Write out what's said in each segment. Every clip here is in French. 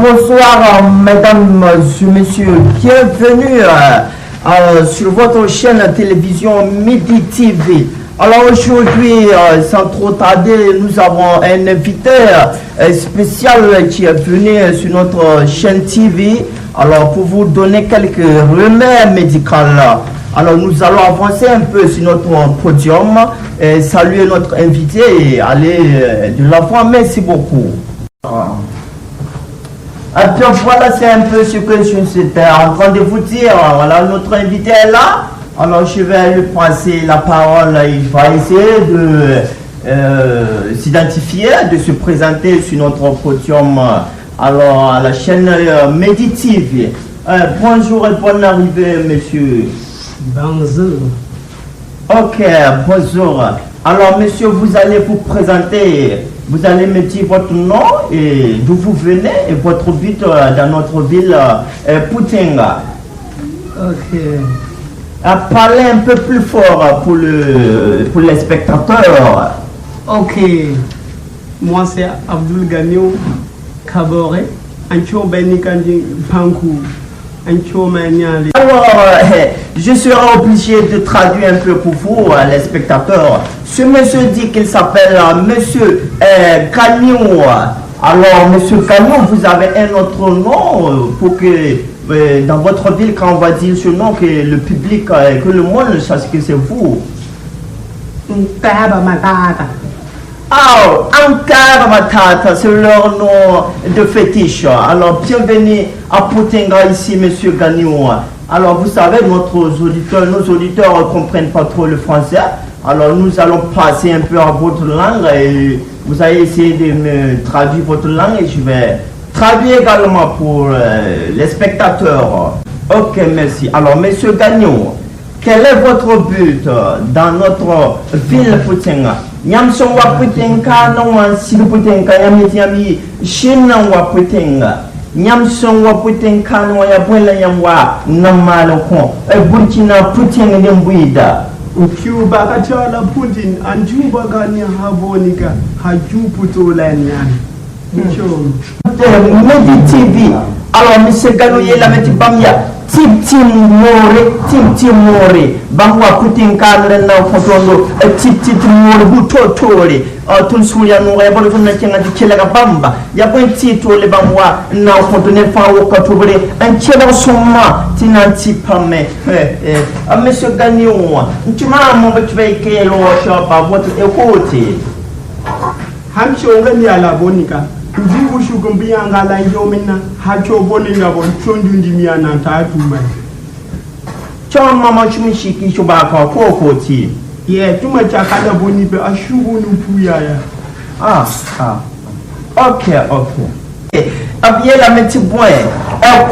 bonsoir, mesdames, messieurs. Bienvenue sur votre chaîne télévision Midi TV. Alors aujourd'hui, sans trop tarder, nous avons un invité spécial qui est venu sur notre chaîne TV. Alors pour vous donner quelques remèdes médicaux. Alors nous allons avancer un peu sur notre podium, saluer notre invité et aller de l'avant. Merci beaucoup. Alors voilà, c'est un peu ce que je suis en train de vous dire. Voilà, notre invité est là. Alors je vais lui passer la parole. Il va essayer de s'identifier, de se présenter sur notre podium. Alors à la chaîne Midi TV. Bonjour et bonne arrivée, monsieur. Bonjour. Ok, bonjour. Alors monsieur, vous allez vous présenter. Vous allez me dire votre nom et d'où vous venez et votre but dans notre ville Putenga. Ok. Parlez un peu plus fort pour les spectateurs. Ok. Moi c'est Abdul Ganio Kabore. Ancho Benikandi Pankou. Alors, je serai obligé de traduire un peu pour vous, les spectateurs. Ce monsieur dit qu'il s'appelle monsieur Gagnon. Alors, monsieur Gagnon, vous avez un autre nom pour que dans votre ville, quand on va dire ce nom, que le public, que le monde sache que c'est vous. Oh, Ankara Matata, c'est leur nom de fétiche. Alors, bienvenue à Putenga ici, monsieur Gagnon. Alors, vous savez, nos auditeurs ne comprennent pas trop le français. Alors, nous allons passer un peu à votre langue et vous allez essayer de me traduire votre langue et je vais traduire également pour les spectateurs. Ok, merci. Alors, monsieur Gagnon, quel est votre but dans notre ville Putenga? Nyam son wa Putenga no wan sidu Putenga yami shinna wa Putenga. Nyam son wa Putenga no ya bwela yamwa namalo ko e Burkina Putenga dembuida. Ukiuba kachala Putin anjuba ganya habonika hajuputolanya. Midi TV. Alors monsieur Gagnon la meti bamya. Tim more bangwa Putenga na fotondo tip more butotore tun suya no ya bolo tun kenga dikela bamba ya bon titole bangwa na fotone fa wakatobere an chela somma tinanti pame monsieur Gagnon ntuma mo betwe ke lo shop votre écoute hamcho ngani ala bonika njibu shukumbi ngala yomina hacho boninga bon chondu ndimia na tatu mai chon mama chumishiki chubaka kokoti ye tuma chakada boni be ashubu nupuya ya ok abiye la meti boy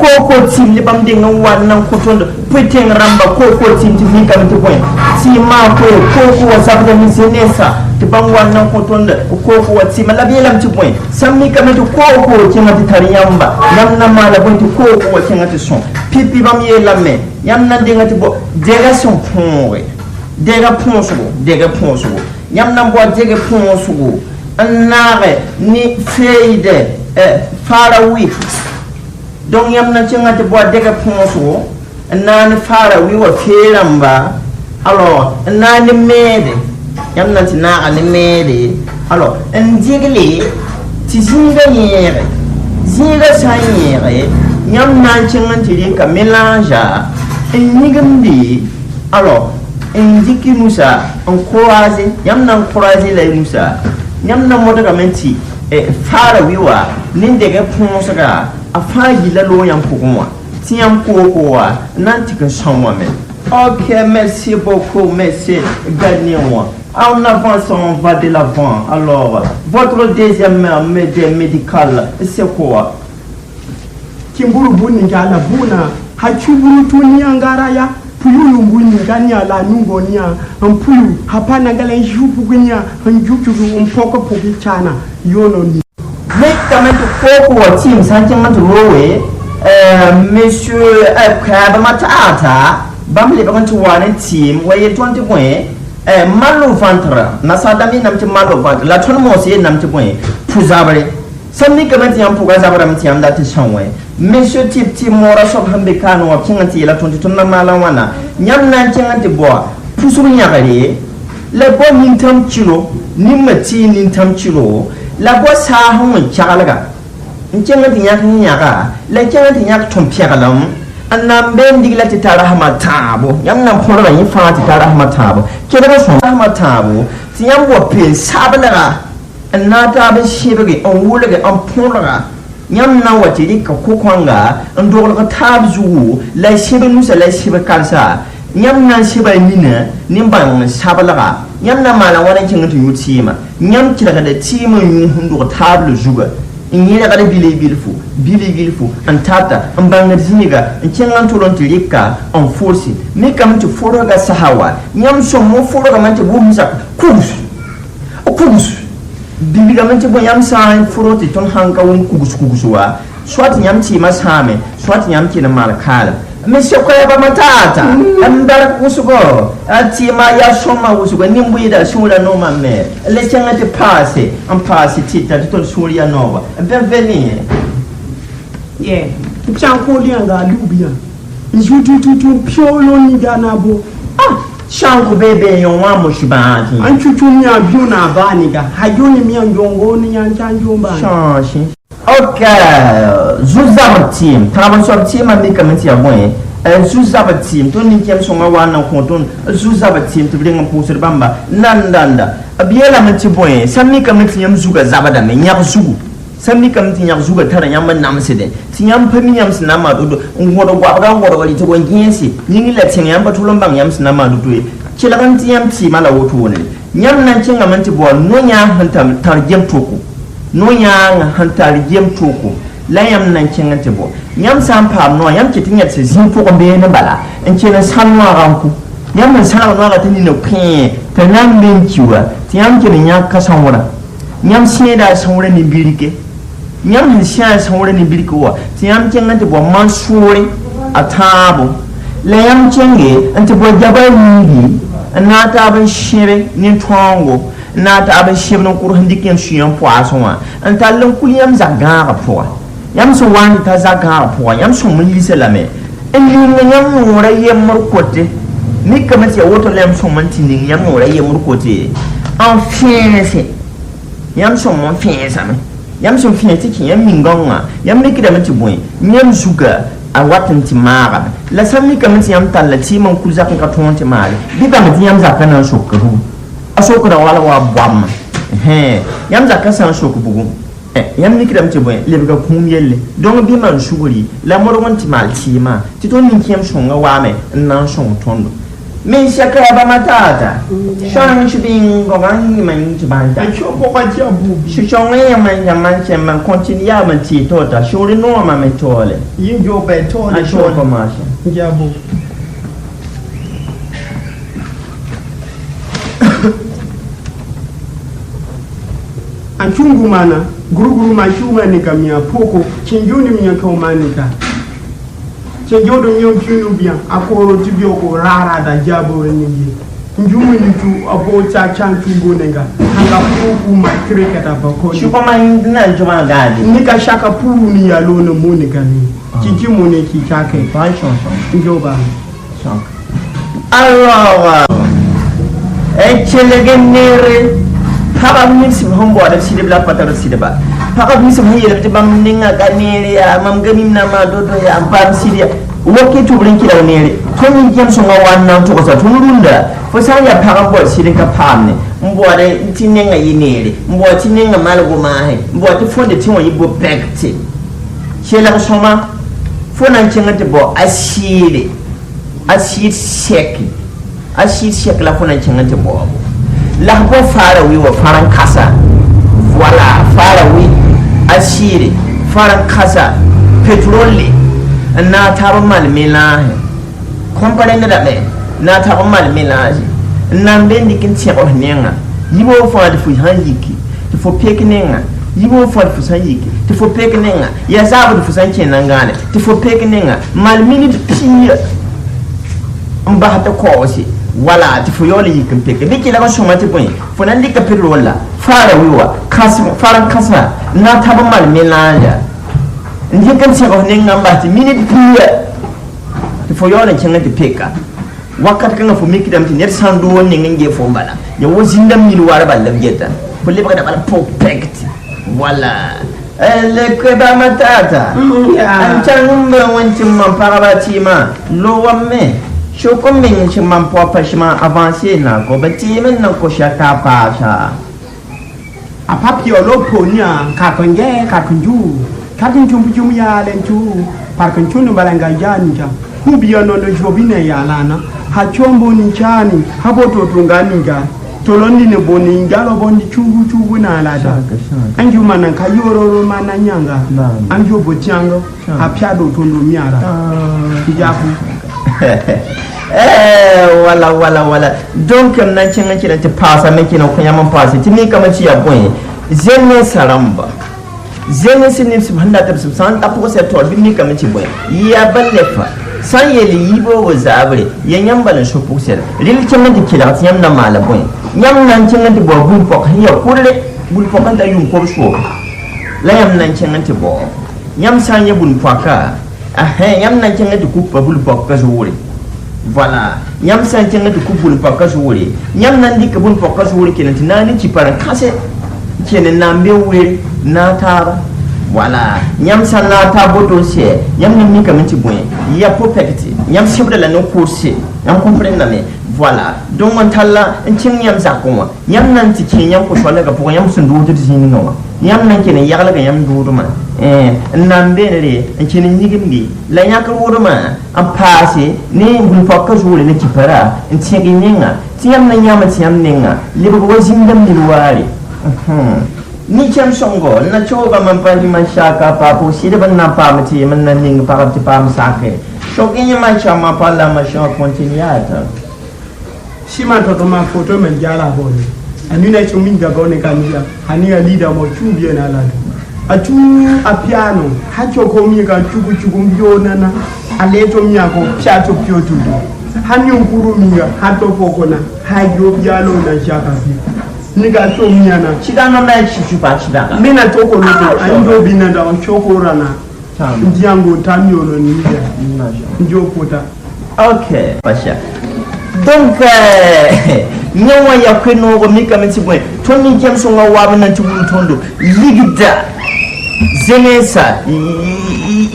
kokoti libamde ngwana kotondo pweteng ramba kokoti ndivika meti boy tima koko wasabda misenesa tibangwa na kotonda koko watima labiela mtibwe sammi kameti koko kengati tariyamba namna mala bonti koko wakengati son pipi bamiela me yamna ndengati bo dega son ponwe dega ponso yamna bo dega ponso anare ni feide farawi donc yamna kengati bo dega ponso nani farawi wa felamba alors nani mede yamna tina animere alors ndigli tizinga yere zinga sanyere yamna chingantiri ka mélange nigandi alors ndiki musa encourager yamna encourager la musa yamna modaga menti fara wiwa nindege ponsaga afaji la lo yam pokwa tiam kokoa nantika chamwa men. Ok, merci beaucoup, monsieur Gagnon. En avance, on va de l'avant. Alors, votre deuxième médical, c'est quoi? Kimburu buni ngala buna hachuburu tunia ngaraya puyulu mbuni nganya la nungonia mpuyu hapana ngala njupu gnya njupu mpoko pokichana yono ni Mekament koko wa team sentiment rowe monsieur Krab Matata bamle bakantu wane team waye 20 points malo ventre na sadami namti malo ventre la tonmo c'est namti point pouzabre samni kamati yam puga zabram ti yam dati shanwe monsieur tip mora shop hambe kanu wa kinganti la tonti tonna mala wana nyam nan kinganti bo pusu nyagare la bo nintam chilo nimati nintam chilo la bo sa hon chagalaga kinganti nyaga la kinganti nyak tompiagalam annam ben digla ti tarahma tabo yam nan phora yin fa ti tarahma tabo kedaba so tarahma tabo ti yam bo pe sabalaga annata ben shebege on wulage on ponraga nyam na wati dik ko kwanga ndogol ko tabzu la shebe musa la shebe kalsa nyam na shebe nina nimban sabalaga nyam na mala wana kinga tu yutima nyam kila da tima yu hundo tablu zuga inyela kada bilibilfu antata ambanga ziniga nkenga tolon tilika on force me kam tu foroga sahawa nyam so mo foroga mante bumsa kugus bibigamante bo yam sa furoti ton hanka won kugus swat nyam ti masame swat nyam ti na malkala monsieur ko ya ba matata andar kusugo ati ma ya soma kusugo nimbuida shula no mamme le changa te passe en passe tita to shulia nova bienvenue chanko lianga lubia njutu piolo ni ganabo shanku bebe yon wa mushibati an chuchunya biuna baniga hayoni mianjongo ni yanchanjomba change okay zuzab team taban so team amika menti ya boy zuzab team to ni kem so wana konton zuzab team to bringa pusir bamba nandanda abiela menti boy samika menti yam zuga zabada me nyak zugu samika menti nyak zuga tara nyam namsede ti nyam pami yam sinama do ngodo gwa wali to gongensi nyingi la tin yam batulon bang yam sinama do to kilagan ti yam ti mala woto woni nyam nan cinga menti bo nonya hantam tarjem toko nonya hantar jem toko la yam nan cinga te bo nyam sam pam no yam kitinya se zin poko be ne bala en cena sanwa ranku nyam nan sanwa no ga tini no pin tanam ben kiwa ti yam kini nya kasanwara nyam sieda sanwara ni birike nyam hisya sanwara ni birike wa ti yam cinga te bo mansuri atabo la yam cenge ante bo jabal ni nata ban shebe ni twango nata ban shebe no kur handiken suyan poisson wa antalon kuliyam zagara po yam so wan ta zagara po yam so mun lise lame en ni yam ngora yem kote ni kamati ya woto lem so man tinin yam ngora yem kote en fiense yam so mon fiense am yam so fiense ki yam mingonga yam ne kidamati boy yam suga a watan ti mara la samni kamati yam talla ti man kuza ka tonti mara bi ba mati yam zakana shokuru asokura wala wa bwam yam zakana san shokubugu yam ni kidam ti boy le ga kum yelle donc bi man shuguri la morgon ti mal ti ma ti ton ni kiyam shonga wa me nan shon tondo men shaka ya ba matata shon shi bin gogan ni man ti banta choko kwa jabu shonga ya man chemman continue ya man ti tota shuri no ma me tole yinjo be tole shoko masha jabu anchungu mana guruguru machuma ni kamia poko chinjuni minyaka umanika chenjodo nyomchunu bia akoro tibio ko rara da jabo nyingi njumu ni tu abo cha chanchu gonenga hanga poko makreka bako shuko man na njuma gadi nika shaka puru ni yalono monika ni chichimu ne kichake passion njoba shaka alors chelege Papa misi hombo ada sidi bla pataro sidi ba. Papa misi muyele te bam ninga kanere ya mam gami na ma dodo ya ampar sidi. Woke to brinki da nere. To min kem so ngawan na to ko sa tunurunda. Fo sa ya papa bo sidi ka pamne. Mbo ada tinenga yinere. Mbo tinenga malgo mahe. Mbo ati fonde tinwa yibo bekte. Chela soma fo nan chenga te bo aside. Aside seki. Aside seki la fo nan chenga te bo. La ko fara wi wa faran kasa wala fara wi asiri faran kasa petroli na taro mal mélange compagnie da me na taro mal mélange na mbendi kin tiako nenga yibo fa de fu hanjiki de fo pekinenga yibo fa de fu sanjiki de fo pekinenga ya zabu de fu sanke nangane de fo pekinenga mal minute piya mba hata ko osi wala ti fo yole yikin peke biki la so mati point fo nan lika pirro wala fara wiwa kasim faran kasa na taba mal melanja ndi kan se ko ninga mbati minute piya to fo yona kenga te peka wakat kan fo miki dam ti net sandu wonni nge fo mbala ya wozinda mil wara ballam geta ko le baka da bala perfect wala le ko ba matata anchangumba wanti man parabati ma lo wamme shoko min man popa shima avancer na ko bati men na ko shaka pasha a papio lo ponya ka konge ka kunju ka tin chum ya len chu par kan chun balanga jani ja kubiya no no jobine ya lana ha chombo ni chani ha boto tungani ga tolondi ne boni ngalo bondi chugu na alada anju manan ka yoro mana nyanga anju botiango ha piado tondo miara tijaku wala donc nan cin kira ta pasa miki na kunya man pasa timi kama ci ya boy zenne saramba zenne sinni subhanda ta subsan ta ko sai to bimi kama ci boy ya ballefa san yeli yibo wa zabre yan balan so pusel ril cin nan kila yam na mala boy yam nan cin nan bo bul pok ya kurle bul pok kan da yum ko so la yam nan cin nan bo yam san ya bul poka yam nan cin nan ku bul pok ka zuri voilà yam san tenga de kubul pakka suuri yam nan dik bun pakka suuri kenan tinani ci paran kase kenan nambe wuri na tara voilà yam san na ta boto se yam ni kamin ci boy ya perfect yam sibda la no course yam comprendre me voilà donc on talla en cin yam zakoma yam nan ci kin yam ko shona ga yam sun do to tin no yam nan kenan yagala ga yam do ma nambe re en cin nyigimbi la nyaka wurma am passé ni bun fakka jule ne kipara en tiegi ninga tiam na nyama tiam ninga libo wazindam ni wari ni cham songo na choga man pali man shaka papo sida ban na pamati man na ninga pakati pam sake shokinya man chama pala ma shaka continuata shima to ma photo men jala boni anina chuminga gone kanja hania leader mo chubie na ladu atu apiano hacho komi ka chugu mbionana aleto myako pyato pyotu hanyo nkuru minga hato pokona hayo byalo na shaka bi niga to myana chidana na chichupa chidana mina toko luto ando binanda on chokorana ndiango tamyolo niga njo pota okay pasha donc nyawa ya kweno go mika mtibwe toni kemso nga wabana tubulu tondo ligida zenesa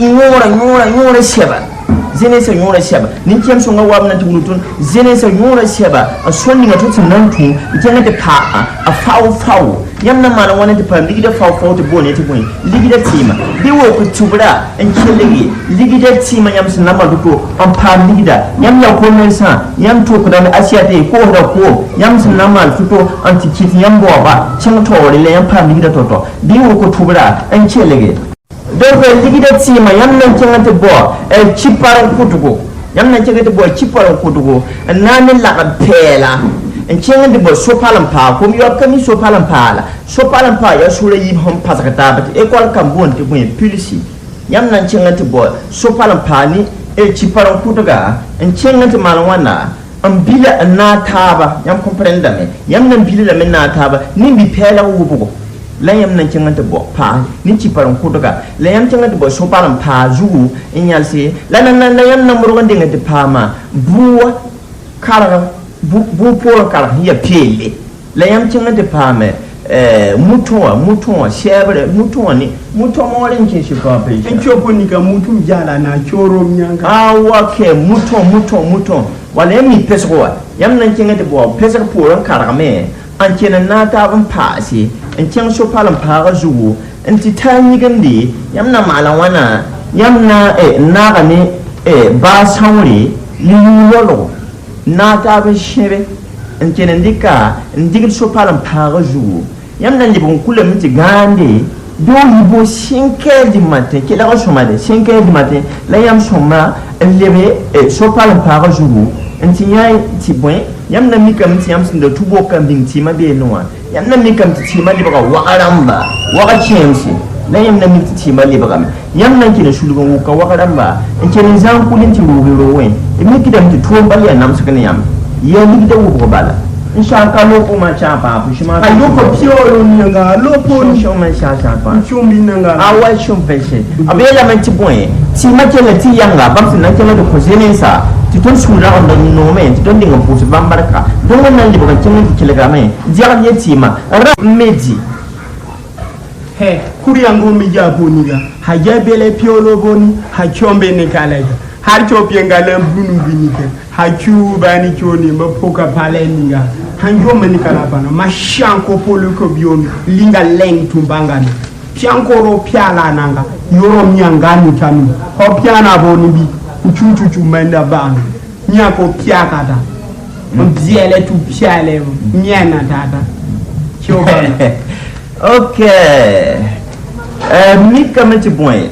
nyora sheba zenesa nyora sheba ninkem so ngawa na tugulutun zenesa nyora sheba asoni ngatuti nantu ikena te pa a fau yamna mana wana te pa ligida fau te bone te bone ligida tima biwo ko tubra en kelegi ligida tima yam sun nama duko an pa ligida yam ya ko men sa yam to ko dan asiya te ko da ko yam sun nama futo anti kiti yam bo ba cin to le yam pa ligida toto biwo ko tubra en kelegi donc ligida tima yam nan kengate bo e chiparan kutugo yam nan kengate bo chiparan kutugo nanin la pela en kengate bo sopalan pa ko mi wakami sopalan pa ya sura yi hom pasakata bat e kwal kambon te boy pulisi yam nan kengate bo sopalan pa ni e chiparan kutuga en kengate malwana ambila na taba yam comprendre me yam nan bila la men na taba ni bi pela wubugo la yam nan cengante bo pa ni ci paran kutuga la yam cengante bo so paran pa zugu inyalse la nan yam nan murgo ngate pa ma buwa kara bu por kara ya pele la yam cengante pa me mutuwa shebre mutuwa ni mutuwa mo ren ke shi pa pe en chopo ni ka mutum jala na choro myanka wake mutuwa wala yam ni peswa yam nan cengante bo pesar poran kara me an kenan na ta ban pasi en ceng so palan para zugu en ti tani gandi yamna malan wana yamna na gani ba sanwri li wolo na ta ba shebe en kenan dika en digil so palan para zugu yamna ni bon kula miti gande do libo 5h du matin kila ko soma de 5h du matin la yam soma en lebe so palan para zugu en ti yai ti boy yam na mi kam ti yam sin da tubo kan bin ti ma be no yam na mi kam ti ma liba wakaramba waka chemsi na yam na mi ti ma liba yam na ki da shulugan wuka wakaramba in ke ni zan kulin ti wo wen e mi ki da mi to bal ya nam suka ne yam ya li da wo bala Nshaka lopo machapa, pushima. Aloko piolo nyanga, lopo ni. Shoma shasha kwa. Chumbi nanga. Awa shumpeshe. Abela menti point. Si machele ti yanga, bamsi nakela de kozene sa. Tu ton sura on the nome, tu ton dinga pusu bambaraka. Don't want to live a kilogram. Diam yetima. Rap meji. He, kuri yangu mija boniga. Hajabele piolo boni, hachombe nekalaga. Hacho piengala bunu binike. Hachu bani choni mapoka pale ninga. Hanjo menikala bana. Mashanko polo kobiomi. Linga leng tumbangani. Piankoro piala nanga. Yoro miangani tami. Ho piana boni bi. Chuchu menda bana. Nyako piakata. Mbiele tu piale. Nyana tata. Chobana. Ok. Mika meti boy.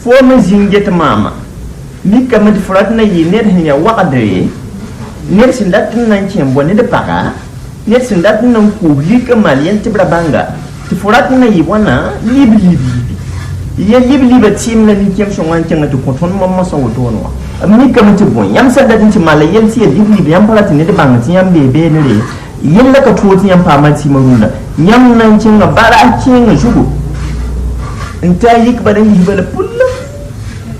Fome zinget mama. Mika meti frat na yi net hanya wakadre. Net sindat nan chembo ne de paka. Net sindat nan publika malien te brabanga. Te frat na yi wana libi. Ye libi team na ni kem shongan changa to konton mama so wotono. Mika meti boy. Yam sandat nti malayen si libi yam pala ne de banga ti yam bebe ne. Yella ka tuwoti yam pamati marunda nyam nan cinga bara cinga jugo nta yik badan yibala pulla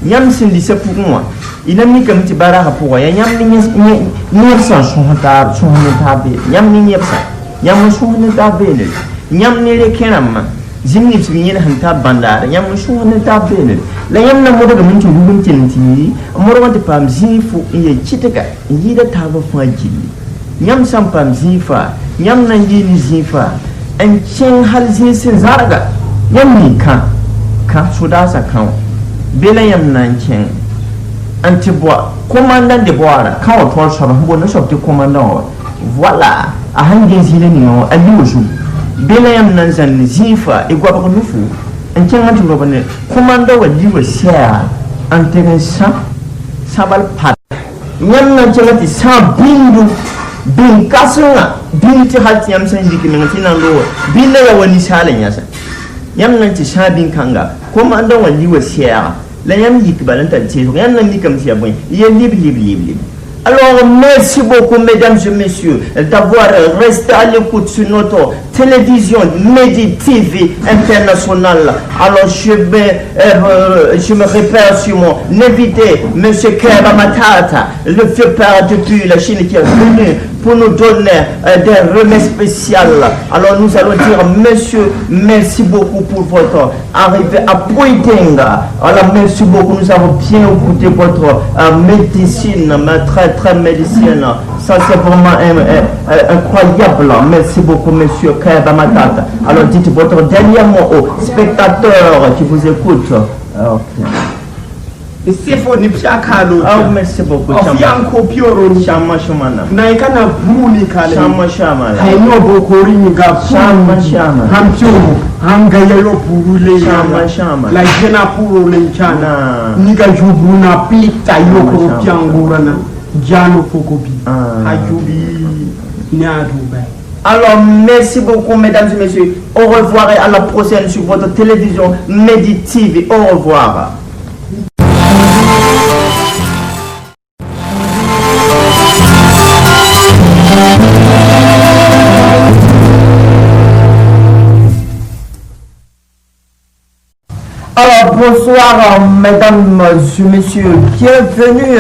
nyam sindi se pugwa ina mi kam ti bara ha pugwa ya nyam ni sa shonta be nyam ni yepsa nyam shonta be le nyam ni le kenam jinni fi yin hanta bandara nyam shonta be le la nyam na mo daga mun ci rubun tinti amoro wante pam zifu ye chitaka yida taba fajili nyam sampam zifa nyam nanjini zifa en chen hal zin zarga nyam ni kan sudasa kan bela yam nan chen antiboa commandant de boara kan o tol soro bo no shopti commandant voilà a hangin zile ni no aliuju bela yam nan zan zifa e gwa ba nufu en chen anti roba ne commandant wa liwa sia intéressant sabal pat nyam nan chen ati sa bindu bin kasuna bin ti halti yam san diki men tinan lo bin la wani salan yasa yam nan ti shabin kanga kuma an dan wali wasiya la yam yik balanta ti yam nan mikam ti yabon ye libre. Alors merci beaucoup mesdames et messieurs d'avoir resté à l'écoute sur notre télévision Medi TV internationale. Alors je me répète sur mon invité monsieur Keba Matata, le vieux père depuis la Chine qui est venu pour nous donner des remèdes spéciales. Alors nous allons dire monsieur merci beaucoup pour votre arrivée à Poitinga. Alors merci beaucoup, nous avons bien écouté votre médecine, très médecine. Ça c'est vraiment incroyable. Merci beaucoup monsieur Keba Matata. Alors dites votre dernier mot aux spectateurs qui vous écoutent. Okay. Sefo ni pshakalo. Ah merci beaucoup. Yanko pioro ni Shama shamana. na ikana buni kale. Shama. Haino bokori ni ga Shama. Hamcho hangaya yo purule. Shama. La jena puro le chana. Na. Niga jubuna pita yo ko piangura na. Jano fokobi. Hajubi nyadube. Alors, merci beaucoup, mesdames et messieurs. Au revoir et à la prochaine sur votre télévision Medi TV. Au revoir. Alors, bonsoir, mesdames et messieurs. Bienvenue